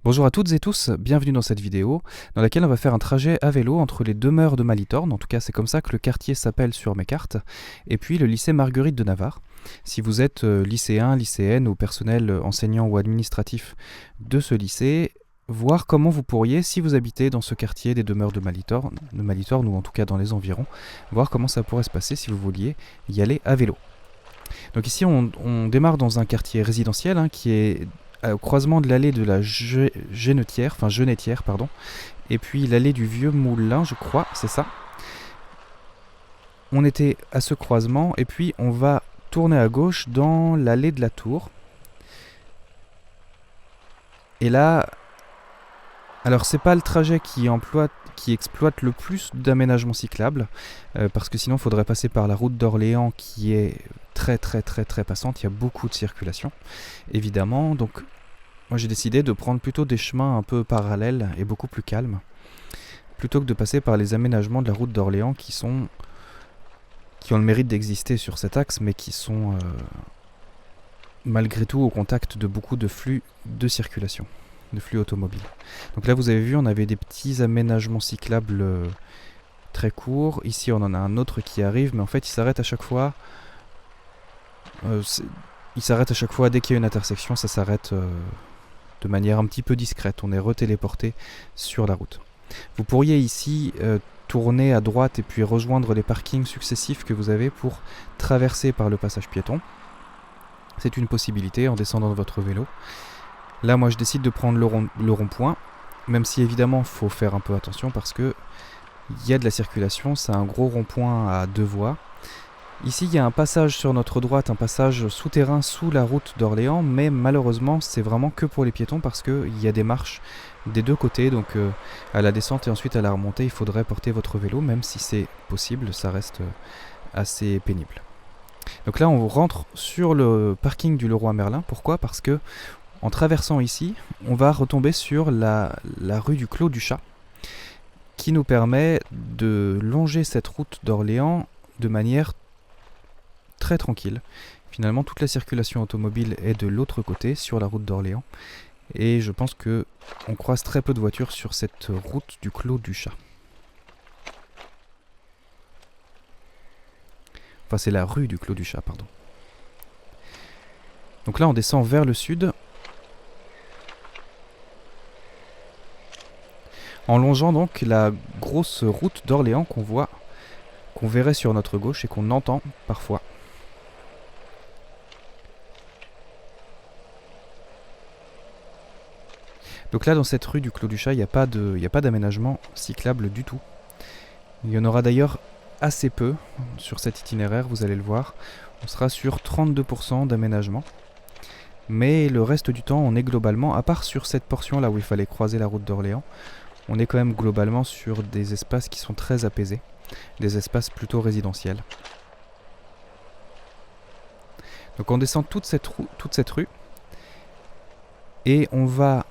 Bonjour à toutes et tous, bienvenue dans cette vidéo dans laquelle on va faire un trajet à vélo entre les demeures de Malitorne, en tout cas c'est comme ça que le quartier s'appelle sur mes cartes, et puis le lycée Marguerite de Navarre. Si vous êtes lycéen, lycéenne ou personnel enseignant ou administratif de ce lycée, voir comment vous pourriez, si vous habitez dans ce quartier des demeures de Malitorne ou en tout cas dans les environs, voir comment ça pourrait se passer si vous vouliez y aller à vélo. Donc ici on démarre dans un quartier résidentiel qui est au croisement de l'allée de la Genetière, pardon, et puis l'allée du Vieux Moulin, je crois, c'est ça. On était à ce croisement, et puis on va tourner à gauche dans l'allée de la Tour. Et là, alors c'est pas le trajet qui exploite le plus d'aménagements cyclables, parce que sinon il faudrait passer par la route d'Orléans qui est très passante, il y a beaucoup de circulation, évidemment, donc moi j'ai décidé de prendre plutôt des chemins un peu parallèles et beaucoup plus calmes, plutôt que de passer par les aménagements de la route d'Orléans qui ont le mérite d'exister sur cet axe, mais qui sont malgré tout au contact de beaucoup de flux de circulation, de flux automobiles. Donc là vous avez vu, on avait des petits aménagements cyclables très courts. Ici on en a un autre qui arrive, mais en fait il s'arrête à chaque fois. Dès qu'il y a une intersection, ça s'arrête de manière un petit peu discrète. On est retéléporté sur la route. Vous pourriez ici tourner à droite et puis rejoindre les parkings successifs que vous avez pour traverser par le passage piéton. C'est une possibilité en descendant de votre vélo. Là, moi, je décide de prendre le rond-point, même si évidemment, il faut faire un peu attention parce que il y a de la circulation. C'est un gros rond-point à 2 voies. Ici, il y a un passage sur notre droite, un passage souterrain sous la route d'Orléans, mais malheureusement, c'est vraiment que pour les piétons parce qu'il y a des marches des deux côtés, donc à la descente et ensuite à la remontée, il faudrait porter votre vélo, même si c'est possible, ça reste assez pénible. Donc là, on rentre sur le parking du Leroy Merlin. Pourquoi ? Parce que en traversant ici, on va retomber sur la rue du Clos du Chat, qui nous permet de longer cette route d'Orléans de manière très tranquille. Finalement, toute la circulation automobile est de l'autre côté, sur la route d'Orléans. Et je pense que on croise très peu de voitures sur cette route du Clos du Chat. Enfin, c'est la rue du Clos du Chat, pardon. Donc là, on descend vers le sud, en longeant donc la grosse route d'Orléans qu'on verrait sur notre gauche et qu'on entend parfois. Donc là, dans cette rue du Clos du Chat, il n'y a pas d'aménagement cyclable du tout. Il y en aura d'ailleurs assez peu sur cet itinéraire, vous allez le voir. On sera sur 32% d'aménagement. Mais le reste du temps, on est globalement, à part sur cette portion là où il fallait croiser la route d'Orléans, on est quand même globalement sur des espaces qui sont très apaisés, des espaces plutôt résidentiels. Donc on descend toute cette rue et on va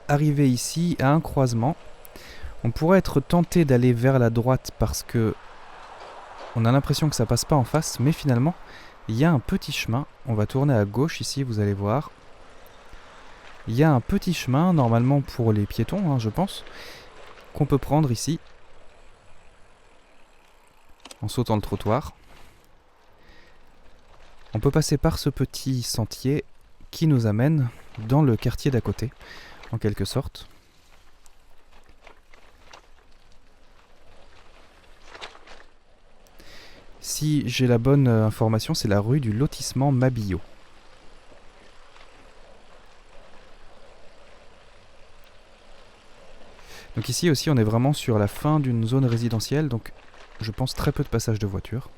arriver ici à un croisement. On pourrait être tenté d'aller vers la droite parce que on a l'impression que ça passe pas en face, mais finalement il y a un petit chemin. On va tourner à gauche ici, vous allez voir. Il y a un petit chemin, normalement pour les piétons, je pense, qu'on peut prendre ici en sautant le trottoir. On peut passer par ce petit sentier qui nous amène dans le quartier d'à côté, en quelque sorte. Si j'ai la bonne information, c'est la rue du lotissement Mabillot. Donc ici aussi, on est vraiment sur la fin d'une zone résidentielle, donc je pense très peu de passages de voitures.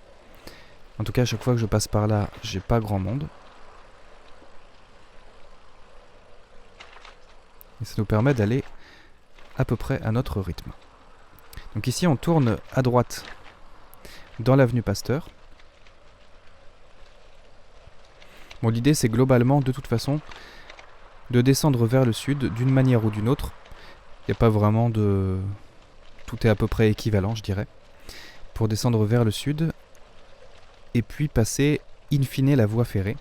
En tout cas, à chaque fois que je passe par là, j'ai pas grand monde. Et ça nous permet d'aller à peu près à notre rythme. Donc ici, on tourne à droite dans l'avenue Pasteur. Bon, l'idée, c'est globalement, de toute façon, de descendre vers le sud d'une manière ou d'une autre. Il n'y a pas vraiment de... Tout est à peu près équivalent, je dirais. Pour descendre vers le sud, et puis passer in fine la voie ferrée.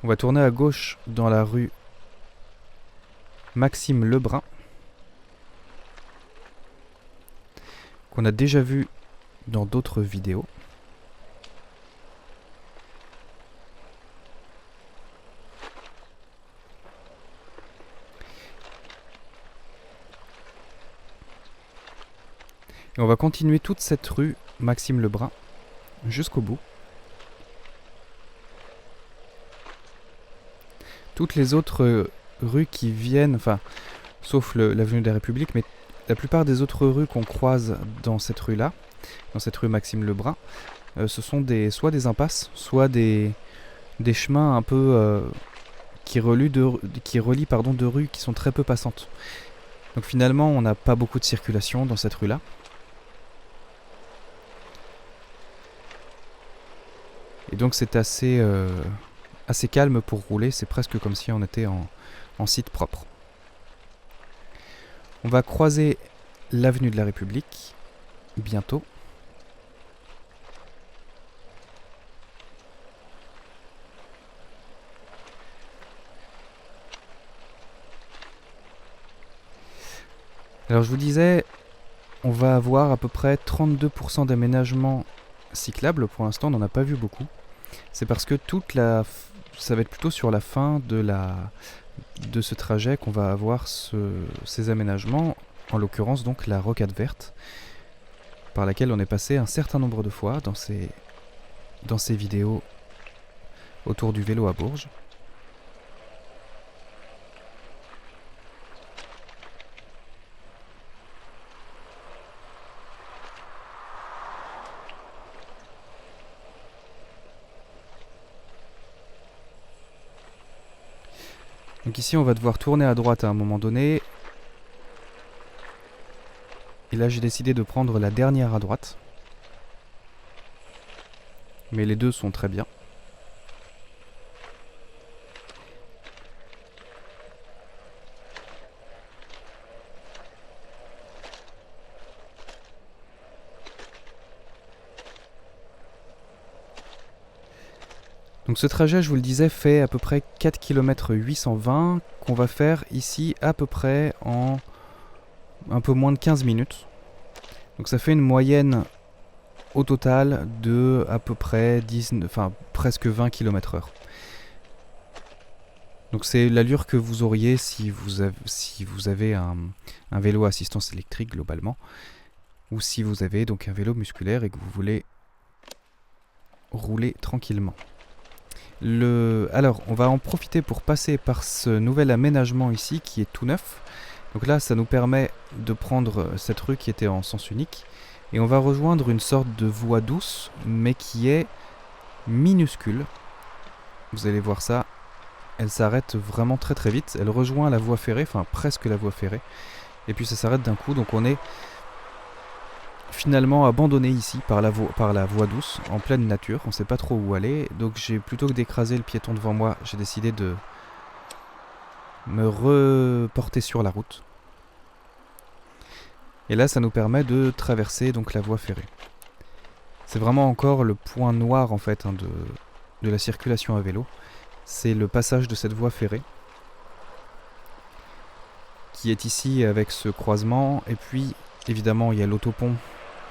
On va tourner à gauche dans la rue Maxime Lebrun, qu'on a déjà vu dans d'autres vidéos. Et on va continuer toute cette rue Maxime Lebrun jusqu'au bout. Toutes les autres rues qui viennent, enfin, sauf l'avenue de la République, mais la plupart des autres rues qu'on croise dans cette rue-là, dans cette rue Maxime Lebrun, ce sont soit des impasses, soit des chemins un peu qui relient deux rues qui sont très peu passantes. Donc finalement, on n'a pas beaucoup de circulation dans cette rue-là. Et donc c'est assez calme pour rouler, c'est presque comme si on était en site propre. On va croiser l'avenue de la République bientôt. Alors je vous disais, on va avoir à peu près 32% d'aménagements cyclables. Pour l'instant, on n'en a pas vu beaucoup. C'est parce que ça va être plutôt sur la fin de ce trajet qu'on va avoir ces aménagements, en l'occurrence donc la rocade verte, par laquelle on est passé un certain nombre de fois dans ces vidéos autour du vélo à Bourges. Donc ici on va devoir tourner à droite à un moment donné. Et là j'ai décidé de prendre la dernière à droite. Mais les deux sont très bien. Donc ce trajet, je vous le disais, fait à peu près 4 km 820 qu'on va faire ici à peu près en un peu moins de 15 minutes. Donc ça fait une moyenne au total de à peu près presque 20 km/h. Donc c'est l'allure que vous auriez si vous avez un vélo à assistance électrique globalement, ou si vous avez donc un vélo musculaire et que vous voulez rouler tranquillement. Alors, on va en profiter pour passer par ce nouvel aménagement ici qui est tout neuf. Donc là, ça nous permet de prendre cette rue qui était en sens unique et on va rejoindre une sorte de voie douce, mais qui est minuscule. Vous allez voir ça, elle s'arrête vraiment très très vite. Elle rejoint la voie ferrée, enfin presque la voie ferrée. Et puis ça s'arrête d'un coup, donc on est finalement abandonné ici par la voie douce, en pleine nature, on ne sait pas trop où aller, donc plutôt que d'écraser le piéton devant moi, j'ai décidé de me reporter sur la route. Et là ça nous permet de traverser donc la voie ferrée. C'est vraiment encore le point noir en fait de la circulation à vélo, c'est le passage de cette voie ferrée, qui est ici avec ce croisement, et puis évidemment il y a l'autopont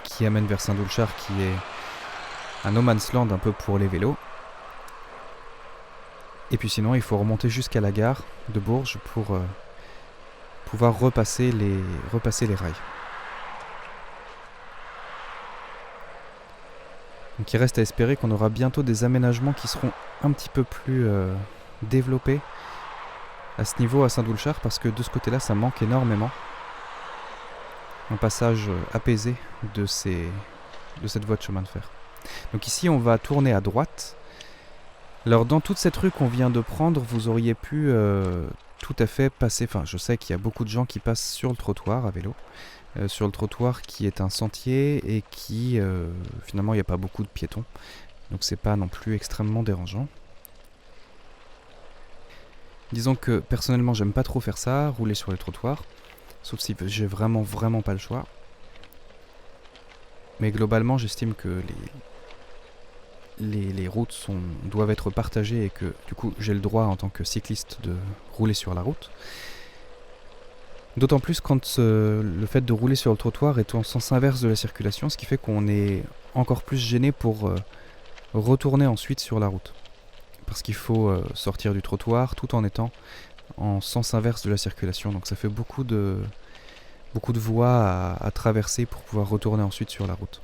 qui amène vers Saint-Doulchard, qui est un no man's land un peu pour les vélos. Et puis sinon, il faut remonter jusqu'à la gare de Bourges pour pouvoir repasser les rails. Donc il reste à espérer qu'on aura bientôt des aménagements qui seront un petit peu plus développés à ce niveau à Saint-Doulchard, parce que de ce côté-là, ça manque énormément. Un passage apaisé de cette voie de chemin de fer. Donc ici on va tourner à droite. Alors dans toute cette rue qu'on vient de prendre, vous auriez pu tout à fait passer, enfin je sais qu'il y a beaucoup de gens qui passent sur le trottoir à vélo, sur le trottoir qui est un sentier et qui finalement il n'y a pas beaucoup de piétons, donc c'est pas non plus extrêmement dérangeant. Disons que personnellement j'aime pas trop faire ça, rouler sur les trottoirs. Sauf si j'ai vraiment pas le choix. Mais globalement, j'estime que les routes doivent être partagées et que du coup j'ai le droit en tant que cycliste de rouler sur la route. D'autant plus quand le fait de rouler sur le trottoir est en sens inverse de la circulation, ce qui fait qu'on est encore plus gêné pour retourner ensuite sur la route. Parce qu'il faut sortir du trottoir tout en étant en sens inverse de la circulation. Donc ça fait beaucoup de voies à traverser pour pouvoir retourner ensuite sur la route.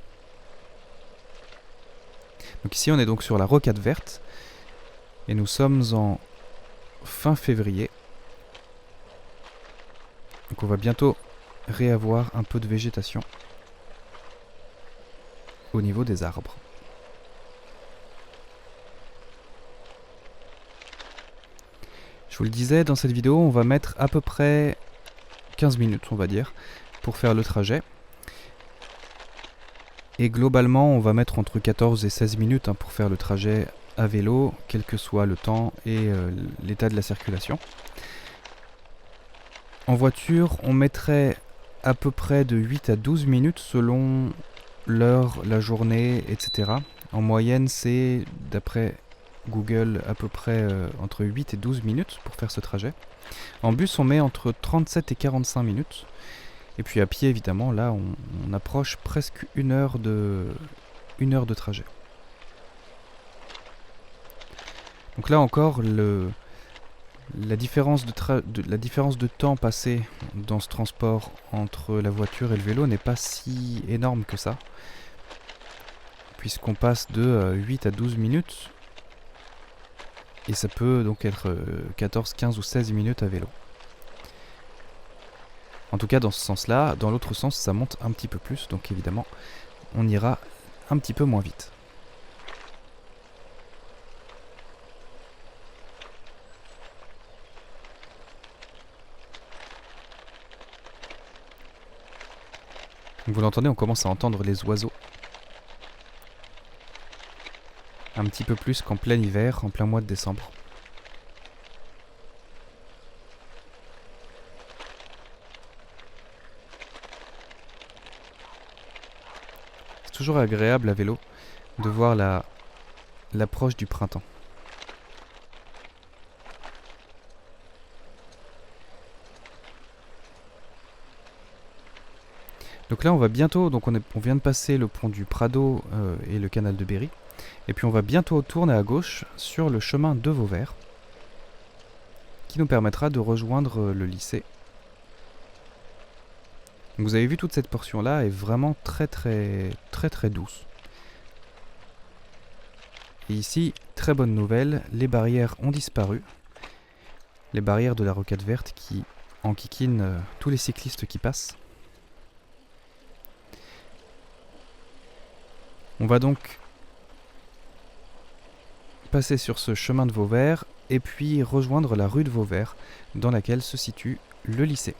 Donc ici on est donc sur la rocade verte et nous sommes en fin février. Donc on va bientôt réavoir un peu de végétation au niveau des arbres. Je vous le disais, dans cette vidéo, on va mettre à peu près 15 minutes, on va dire, pour faire le trajet. Et globalement, on va mettre entre 14 et 16 minutes pour faire le trajet à vélo, quel que soit le temps et l'état de la circulation. En voiture, on mettrait à peu près de 8 à 12 minutes selon l'heure, la journée, etc. En moyenne, c'est, d'après Google, à peu près entre 8 et 12 minutes pour faire ce trajet. En bus, on met entre 37 et 45 minutes. Et puis à pied, évidemment, là, on approche presque une heure de trajet. Donc là encore, la différence de temps passé dans ce transport entre la voiture et le vélo n'est pas si énorme que ça, puisqu'on passe de 8 à 12 minutes, et ça peut donc être 14, 15 ou 16 minutes à vélo. En tout cas dans ce sens-là. Dans l'autre sens, ça monte un petit peu plus, donc évidemment, on ira un petit peu moins vite. Vous l'entendez, on commence à entendre les oiseaux. Un petit peu plus qu'en plein hiver, en plein mois de décembre. C'est toujours agréable à vélo de voir l'approche du printemps. Donc là on va bientôt, donc on vient de passer le pont du Prado et le canal de Berry. Et puis on va bientôt tourner à gauche sur le chemin de Vauvert, qui nous permettra de rejoindre le lycée. Donc vous avez vu, toute cette portion là est vraiment très douce. Et ici, très bonne nouvelle, les barrières ont disparu. Les barrières de la rocade verte qui enquiquinent tous les cyclistes qui passent. On va donc passer sur ce chemin de Vauvert et puis rejoindre la rue de Vauvert dans laquelle se situe le lycée.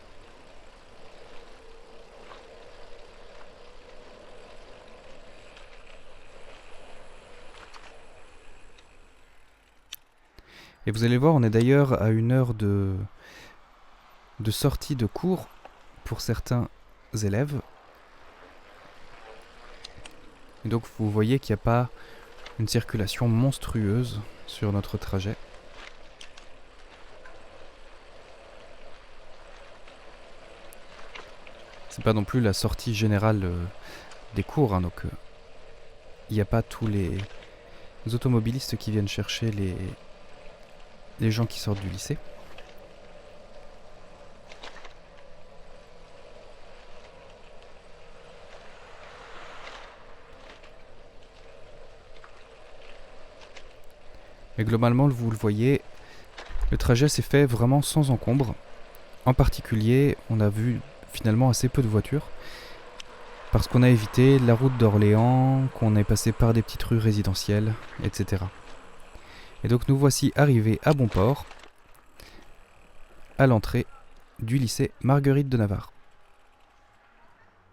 Et vous allez voir, on est d'ailleurs à une heure de sortie de cours pour certains élèves. Et donc vous voyez qu'il n'y a pas une circulation monstrueuse sur notre trajet. C'est pas non plus la sortie générale des cours, donc il n'y a pas tous les automobilistes qui viennent chercher les gens qui sortent du lycée. Mais globalement, vous le voyez, le trajet s'est fait vraiment sans encombre. En particulier, on a vu finalement assez peu de voitures, parce qu'on a évité la route d'Orléans, qu'on est passé par des petites rues résidentielles, etc. Et donc nous voici arrivés à Bonport, à l'entrée du lycée Marguerite de Navarre.